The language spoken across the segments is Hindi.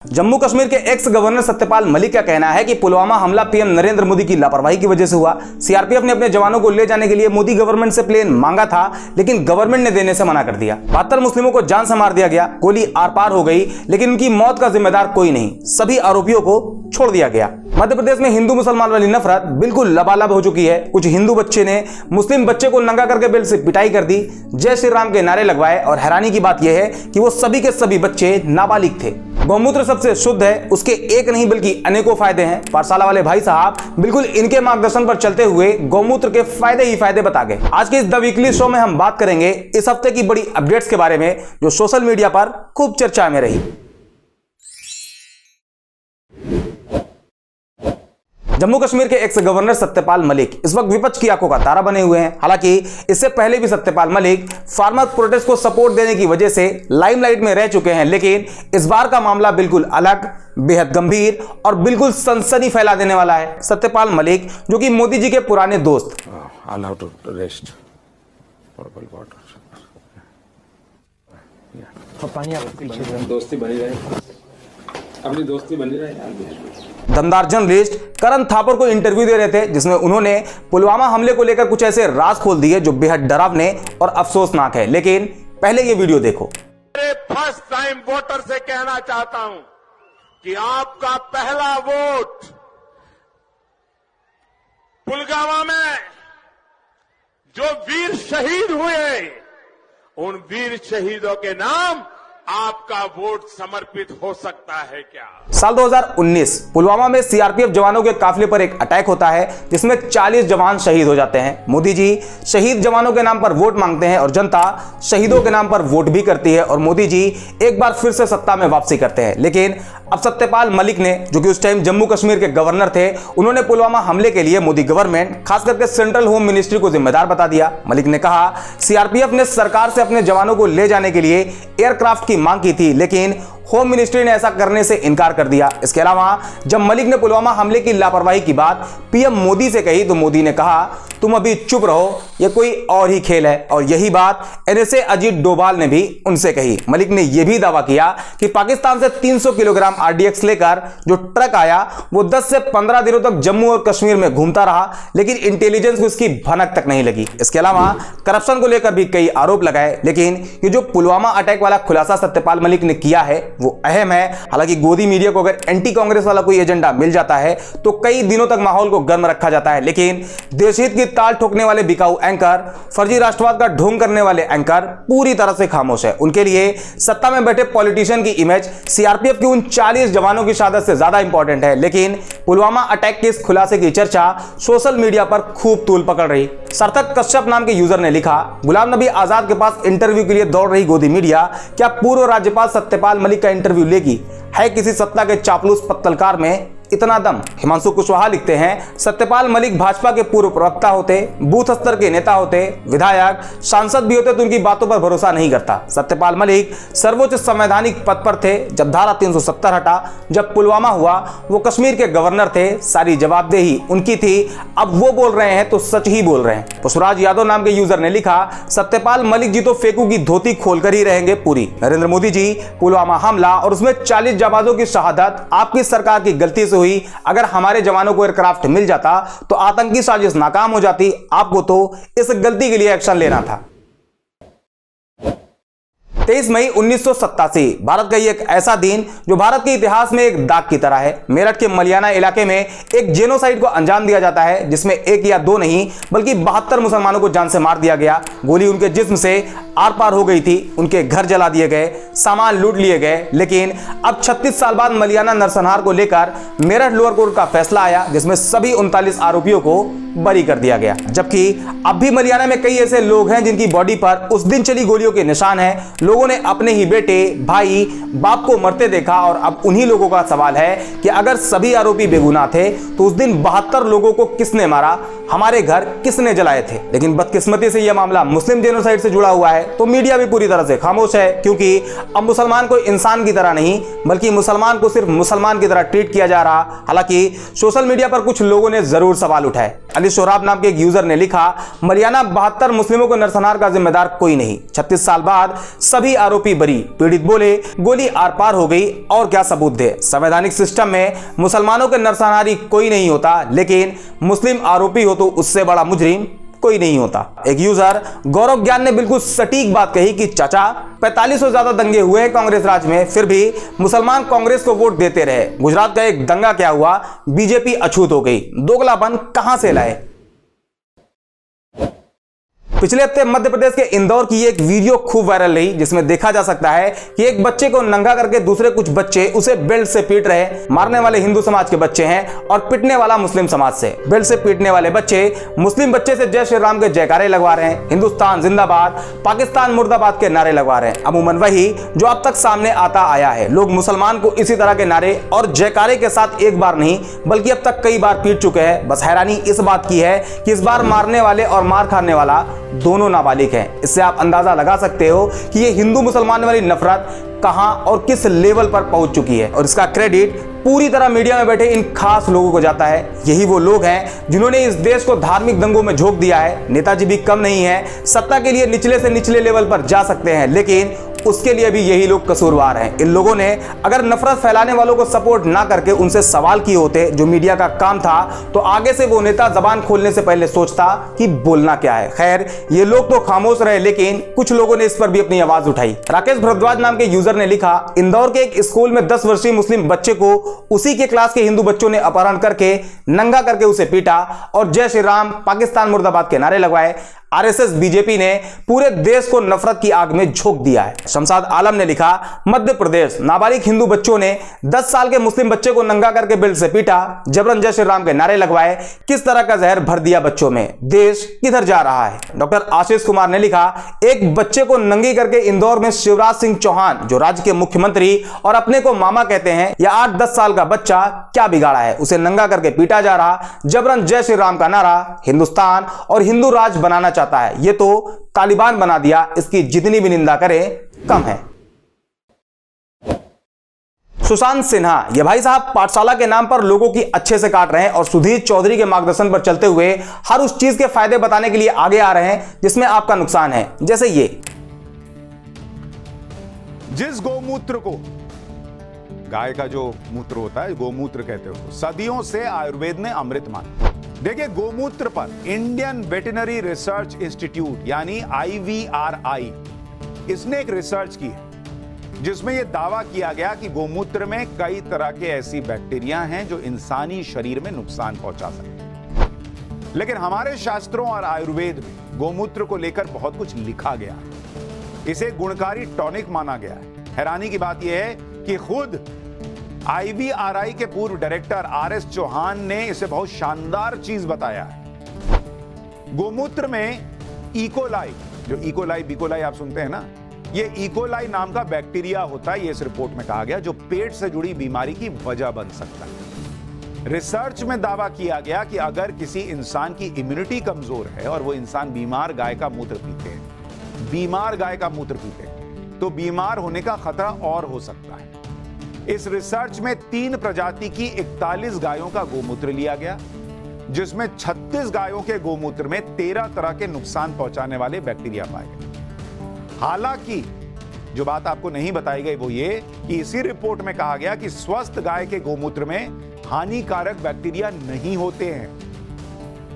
जम्मू कश्मीर के एक्स गवर्नर सत्यपाल मलिक का कहना है कि पुलवामा हमला पीएम नरेंद्र मोदी की लापरवाही की वजह से हुआ। सीआरपीएफ ने अपने जवानों को ले जाने के लिए मोदी गवर्नमेंट से प्लेन मांगा था, लेकिन गवर्नमेंट ने देने से मना कर दिया। 72 मुस्लिमों को जान से मार दिया गया, गोली आर पार हो गई, लेकिन उनकी मौत का जिम्मेदार कोई नहीं, सभी आरोपियों को छोड़ दिया गया। मध्य प्रदेश में हिंदू मुसलमान वाली नफरत बिल्कुल लबालब हो चुकी है। कुछ हिंदू बच्चे ने मुस्लिम बच्चे को नंगा करके बेल्ट से पिटाई कर दी, जय श्री राम के नारे लगवाए, और हैरानी की बात यह है कि वो सभी के सभी बच्चे नाबालिग थे। गौमूत्र सबसे शुद्ध है, उसके एक नहीं बल्कि अनेकों फायदे हैं। पाठशाला वाले भाई साहब बिल्कुल इनके मार्गदर्शन पर चलते हुए गौमूत्र के फायदे ही फायदे बता गए। आज के इस द वीकली शो में हम बात करेंगे इस हफ्ते की बड़ी अपडेट्स के बारे में जो सोशल मीडिया पर खूब चर्चा में रही। जम्मू कश्मीर के एक्स गवर्नर सत्यपाल मलिक इस वक्त विपक्ष की आंखों का तारा बने हुए हैं। हालांकि इससे पहले भी सत्यपाल मलिक फार्मर प्रोटेस्ट को सपोर्ट देने की वजह से लाइमलाइट में रह चुके हैं, लेकिन इस बार का मामला बिल्कुल अलग, बेहद गंभीर और बिल्कुल सनसनी फैला देने वाला है। सत्यपाल मलिक जो कि मोदी जी के पुराने दोस्त दोस्ती बनी रहे, अपनी दोस्ती बनी रहे। दमदार जर्नलिस्ट करण थापर को इंटरव्यू दे रहे थे, जिसमें उन्होंने पुलवामा हमले को लेकर कुछ ऐसे राज खोल दिए जो बेहद डरावने और अफसोसनाक है। लेकिन पहले ये वीडियो देखो। मेरे फर्स्ट टाइम वोटर से कहना चाहता हूं कि आपका पहला वोट पुलवामा में जो वीर शहीद हुए, उन वीर शहीदों के नाम आपका वोट समर्पित हो सकता है क्या? साल 2019 पुलवामा में सीआरपीएफ जवानों के काफिले पर एक अटैक होता है, जिसमें 40 जवान शहीद हो जाते हैं। मोदी जी शहीद जवानों के नाम पर वोट मांगते हैं और जनता शहीदों के नाम पर वोट भी करती है, और मोदी जी एक बार फिर से सत्ता में वापसी करते हैं। लेकिन अब सत्यपाल मलिक ने, जो कि उस टाइम जम्मू कश्मीर के गवर्नर थे, उन्होंने पुलवामा हमले के लिए मोदी गवर्नमेंट, खास करके सेंट्रल होम मिनिस्ट्री को जिम्मेदार बता दिया। मलिक ने कहा सीआरपीएफ ने सरकार से अपने जवानों को ले जाने के लिए एयरक्राफ्ट की मांग की थी, लेकिन होम मिनिस्ट्री ने ऐसा करने से इनकार कर दिया। इसके अलावा जब मलिक ने पुलवामा हमले की लापरवाही की बात पीएम मोदी से कही तो मोदी ने कहा तुम अभी चुप रहो, यह कोई और ही खेल है। और यही बात एनएसए अजीत डोभाल ने भी उनसे कही। मलिक ने यह भी दावा किया कि पाकिस्तान से 300 किलोग्राम आरडीएक्स लेकर जो ट्रक आया वो 10 से 15 दिनों तक जम्मू और कश्मीर में घूमता रहा, लेकिन इंटेलिजेंस को इसकी भनक तक नहीं लगी। इसके अलावा करप्शन को लेकर भी कई आरोप लगाए, लेकिन ये जो पुलवामा अटैक वाला खुलासा सत्यपाल मलिक ने किया है वो अहम है। हालांकि गोदी मीडिया को अगर एंटी कांग्रेस वाला कोई एजेंडा मिल जाता है तो कई दिनों तक माहौल को गर्म रखा जाता है, लेकिन देशहित की ताल ठोकने वाले बिकाऊ एंकर, फर्जी राष्ट्रवाद का ढोंग करने वाले एंकर पूरी तरह से खामोश है। उनके लिए सत्ता में बैठे पॉलिटिशियन की इमेज सीआरपीएफ की उन 40 जवानों की शहादत से ज्यादा इंपॉर्टेंट है। लेकिन पुलवामा अटैक के इस खुलासे की चर्चा सोशल मीडिया पर खूब तूल पकड़ रही। सार्थक कश्यप नाम के यूजर ने लिखा, गुलाम नबी आजाद के पास इंटरव्यू के लिए दौड़ रही गोदी मीडिया क्या पूर्व राज्यपाल सत्यपाल मलिक का इंटरव्यू लेगी? है किसी सत्ता के चापलूस पत्तलकार में इतना दम? हिमांशु कुशवाहा लिखते हैं, सत्यपाल मलिक भाजपा के पूर्व प्रवक्ता होते, बूथ स्तर के नेता होते, विधायक, सांसद भी होते तो उनकी बातों पर भरोसा नहीं करता। सत्यपाल मलिक सर्वोच्च संवैधानिक पद पर थे जब धारा 370 हटा, जब पुलवामा हुआ वो कश्मीर के गवर्नर थे, सारी जवाबदेही उनकी थी। अब वो बोल रहे हैं तो सच ही बोल रहे हैं। पुष्पराज यादव नाम के यूजर ने लिखा, सत्यपाल मलिक जी तो फेकू की धोती खोलकर ही रहेंगे पूरी। नरेंद्र मोदी जी पुलवामा हमला और उसमें 40 जाबाजों की शहादत आपकी सरकार की गलती से हुई। अगर हमारे जवानों को एयरक्राफ्ट मिल जाता तो आतंकी साजिश नाकाम हो जाती। आपको तो इस गलती के लिए एक्शन लेना था। 23 मई 1987 भारत का एक ऐसा दिन जो भारत के इतिहास में एक दाग की तरह है। मेरठ के मलियाना इलाके में एक जेनोसाइड को अंजाम दिया जाता है, जिसमें एक या दो नहीं बल्कि 72 मुसलमानों को जान से मार दिया गया। गोली उनके जिस्म से आर पार हो गई थी, उनके घर जला दिए गए, सामान लूट लिए गए। लेकिन अब 36 साल बाद मलियाना नरसंहार को लेकर मेरठ लोअर कोर्ट का फैसला आया, जिसमें सभी 39 आरोपियों को बरी कर दिया गया। जबकि अब भी मलियाना में कई ऐसे लोग हैं जिनकी बॉडी पर उस दिन चली गोलियों के निशान हैं। लोगों ने अपने ही बेटे, भाई, बाप को मरते देखा, और अब उन्हीं लोगों का सवाल है कि अगर सभी आरोपी बेगुनाह थे तो उस दिन 72 लोगों को किसने मारा? हमारे घर किसने जलाए थे। लेकिन बदकिस्मती से यह मामला मुस्लिम जेनोसाइड से जुड़ा हुआ है तो मीडिया भी पूरी तरह से खामोश है, क्योंकि अब मुसलमान को इंसान की तरह नहीं बल्कि मुसलमान को सिर्फ मुसलमान की तरह ट्रीट किया जा रहा। हालांकि सोशल मीडिया पर कुछ लोगों ने जरूर सवाल उठाए। अली शोराब नाम के एक यूजर ने लिखा, मरियाना 72 मुस्लिमों को नरसंहार का जिम्मेदार कोई नहीं, 36 साल बाद सभी आरोपी बरी। पीड़ित बोले गोली आर पार हो गई और क्या सबूत दे। संवैधानिक सिस्टम में मुसलमानों के नरसंहारी कोई नहीं होता, लेकिन मुस्लिम आरोपी हो तो उससे बड़ा मुजरिम कोई नहीं होता। एक यूजर गौरव ज्ञान ने बिल्कुल सटीक बात कही कि चाचा 45 से ज्यादा दंगे हुए हैं कांग्रेस राज में, फिर भी मुसलमान कांग्रेस को वोट देते रहे। गुजरात का एक दंगा क्या हुआ, बीजेपी अछूत हो गई। दोगलापन कहां से लाए। पिछले हफ्ते मध्य प्रदेश के इंदौर की एक वीडियो खूब वायरल रही, जिसमें देखा जा सकता है कि एक बच्चे को नंगा करके दूसरे कुछ बच्चे उसे बेल्ट से पीट रहे। मारने वाले हिंदू समाज के बच्चे हैं और पिटने वाला मुस्लिम समाज से। बेल्ट से पीटने वाले बच्चे मुस्लिम बच्चे से जय श्री राम के जयकारे लगवा रहे हैं, हिंदुस्तान जिंदाबाद, पाकिस्तान मुर्दाबाद के नारे लगवा रहे हैं। अमूमन वही जो अब तक सामने आता आया है। लोग मुसलमान को इसी तरह के नारे और जयकारे के साथ एक बार नहीं बल्कि अब तक कई बार पीट चुके हैं। बस हैरानी इस बात की है कि इस बार मारने वाले और मार खाने वाला दोनों नाबालिग हैं। इससे आप अंदाजा लगा सकते हो कि ये हिंदू मुसलमान वाली नफरत कहां और किस लेवल पर पहुंच चुकी है। और इसका क्रेडिट पूरी तरह मीडिया में बैठे इन खास लोगों को जाता है। यही वो लोग हैं जिन्होंने इस देश को धार्मिक दंगों में झोंक दिया है। नेताजी भी कम नहीं है, सत्ता के लिए निचले से निचले लेवल पर जा सकते हैं, लेकिन उसके लिए भी यही लोग कसूरवार हैं। इन लोगों ने अगर नफरत फैलाने वालों को सपोर्ट ना करके उनसे सवाल किए होते, जो मीडिया का काम था, तो आगे से वो नेता जबान खोलने से पहले सोचता कि बोलना क्या है। खैर, ये लोग तो खामोश रहे, लेकिन कुछ लोगों ने इस पर भी अपनी आवाज उठाई। राकेश भारद्वाज नाम के यूजर ने लिखा, इंदौर के एक स्कूल में 10 वर्षीय मुस्लिम बच्चे को उसी के क्लास के हिंदू बच्चों ने अपहरण करके नंगा करके उसे पीटा और जय श्री राम, पाकिस्तान मुर्दाबाद के नारे लगवाए। आरएसएस बीजेपी ने पूरे देश को नफरत की आग में झोंक दिया है। शमशाद आलम ने लिखा, मध्य प्रदेश, नाबालिग हिंदू बच्चों ने 10 साल के मुस्लिम बच्चे को नंगा करके बेल्ट से पीटा, जबरन जय श्री राम के नारे लगवाए। किस तरह का जहर भर दिया बच्चों में, देश किधर जा रहा है। डॉक्टर आशीष कुमार ने लिखा, एक बच्चे को नंगी करके इंदौर में शिवराज सिंह चौहान, जो राज्य के मुख्यमंत्री और अपने को मामा कहते हैं, या 8-10 साल का बच्चा क्या बिगाड़ा है, उसे नंगा करके पीटा जा रहा। जबरन जय श्री राम का नारा हिंदुस्तान और हिंदू राज बनाना चाहता है। ये तो तालिबान बना दिया, इसकी जितनी भी निंदा करें कम है। सुशांत सिन्हा, ये भाई साहब पाठशाला के नाम पर लोगों की अच्छे से काट रहे हैं और सुधीर चौधरी के मार्गदर्शन पर चलते हुए हर उस चीज के फायदे बताने के लिए आगे आ रहे हैं जिसमें आपका नुकसान है। जैसे ये, जिस गौमूत्र को, गाय का जो मूत्र होता है गोमूत्र कहते हो, सदियों से आयुर्वेद ने अमृत माना। देखिए, गोमूत्र पर इंडियन वेटरनरी रिसर्च इंस्टीट्यूट यानी IVRI, इसने एक रिसर्च की है जिसमें यह दावा किया गया कि गोमूत्र में कई तरह के ऐसी बैक्टीरिया हैं जो इंसानी शरीर में नुकसान पहुंचा सकते हैं। लेकिन हमारे शास्त्रों और आयुर्वेद में गोमूत्र को लेकर बहुत कुछ लिखा गया है। इसे गुणकारी टॉनिक माना गया है। हैरानी की बात यह है कि खुद IVRI के पूर्व डायरेक्टर RS चौहान ने इसे बहुत शानदार चीज बताया है। गोमूत्र में इकोलाई, जो इकोलाई बिकोलाई आप सुनते हैं ना, ये इकोलाई नाम का बैक्टीरिया होता है, ये इस रिपोर्ट में कहा गया, जो पेट से जुड़ी बीमारी की वजह बन सकता है। रिसर्च में दावा किया गया कि अगर किसी इंसान की इम्यूनिटी कमजोर है और वो इंसान बीमार गाय का मूत्र पीते हैं, तो बीमार होने का खतरा और हो सकता है। इस रिसर्च में 3 प्रजाति की 41 गायों का गोमूत्र लिया गया, जिसमें 36 गायों के गोमूत्र में 13 तरह के नुकसान पहुंचाने वाले बैक्टीरिया पाए गए। हालांकि जो बात आपको नहीं बताई गई वो ये कि इसी रिपोर्ट में कहा गया कि स्वस्थ गाय के गोमूत्र में हानिकारक बैक्टीरिया नहीं होते हैं।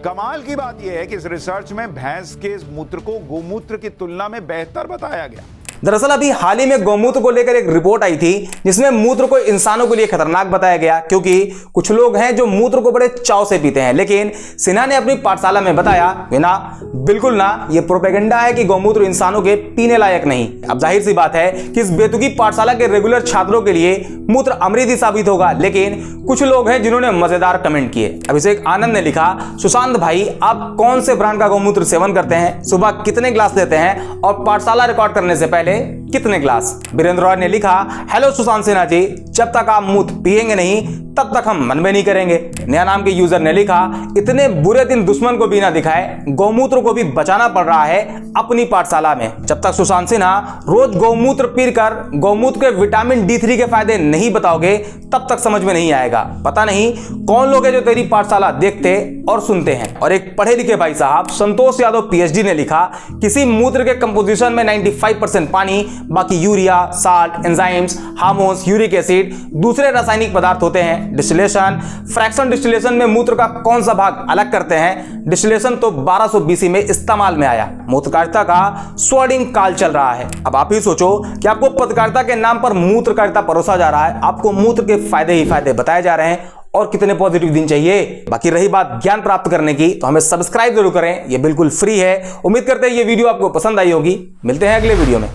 कमाल की बात यह है कि इस रिसर्च में भैंस के इस मूत्र को गोमूत्र की तुलना में बेहतर बताया गया। दरअसल अभी हाल ही में गौमूत्र को लेकर एक रिपोर्ट आई थी जिसमें मूत्र को इंसानों के लिए खतरनाक बताया गया, क्योंकि कुछ लोग हैं जो मूत्र को बड़े चाव से पीते हैं। लेकिन सिन्हा ने अपनी पाठशाला में बताया, बिल्कुल ना, ये प्रोपेगेंडा है कि गौमूत्र इंसानों के पीने लायक नहीं। अब जाहिर सी बात है कि इस बेतुकी पाठशाला के रेगुलर छात्रों के लिए मूत्र अमृत ही साबित होगा। लेकिन कुछ लोग हैं जिन्होंने मजेदार कमेंट किए। अभिषेक आनंद ने लिखा, सुशांत भाई, आप कौन से ब्रांड का गौमूत्र सेवन करते हैं, सुबह कितने ग्लास लेते हैं और पाठशाला रिकॉर्ड करने से पहले कितने ग्लास। वीरेंद्र रॉय ने लिखा, हेलो सुशांत सिन्हा जी, जब तक आप मूत्र पिएंगे नहीं तब तक हम मन में नहीं करेंगे। नया नाम के यूजर ने लिखा, इतने बुरे दिन दुश्मन को भी ना दिखाए, गौमूत्र को भी बचाना पड़ रहा है अपनी पाठशाला में। जब तक सुशांत सिन्हा रोज गौमूत्र पीकर गौमूत्र के विटामिन D3 के फायदे नहीं बताओगे तब तक समझ में नहीं आएगा। पता नहीं कौन लोग हैं जो तेरी पाठशाला देखते और सुनते हैं। और एक पढ़े लिखे भाई साहब संतोष यादव PhD ने लिखा, किसी मूत्र के कंपोजिशन में 95% पानी, बाकी urea, salt, enzymes, hormones, uric acid, दूसरे रासायनिक पदार्थ होते हैं। डिस्टिलेशन, फ्रैक्शन डिस्टिलेशन में मूत्र का कौन सा भाग अलग करते हैं? डिस्टिलेशन तो 1200 BC में इस्तेमाल में आया। मूत्रकारिता का स्वर्णिम काल चल रहा है। अब आप ही सोचो कि आपको पत्रकारिता के नाम पर मूत्रकारिता परोसा जा रहा है, आपको मूत्र के फायदे ही फायदे बताए जा रहे हैं और कितने पॉजिटिव दिन चाहिए। बाकी रही बात ज्ञान प्राप्त करने की, तो हमें सब्सक्राइब जरूर करें, ये बिल्कुल फ्री है। उम्मीद करते हैं ये वीडियो आपको पसंद आई होगी। मिलते हैं अगले वीडियो में।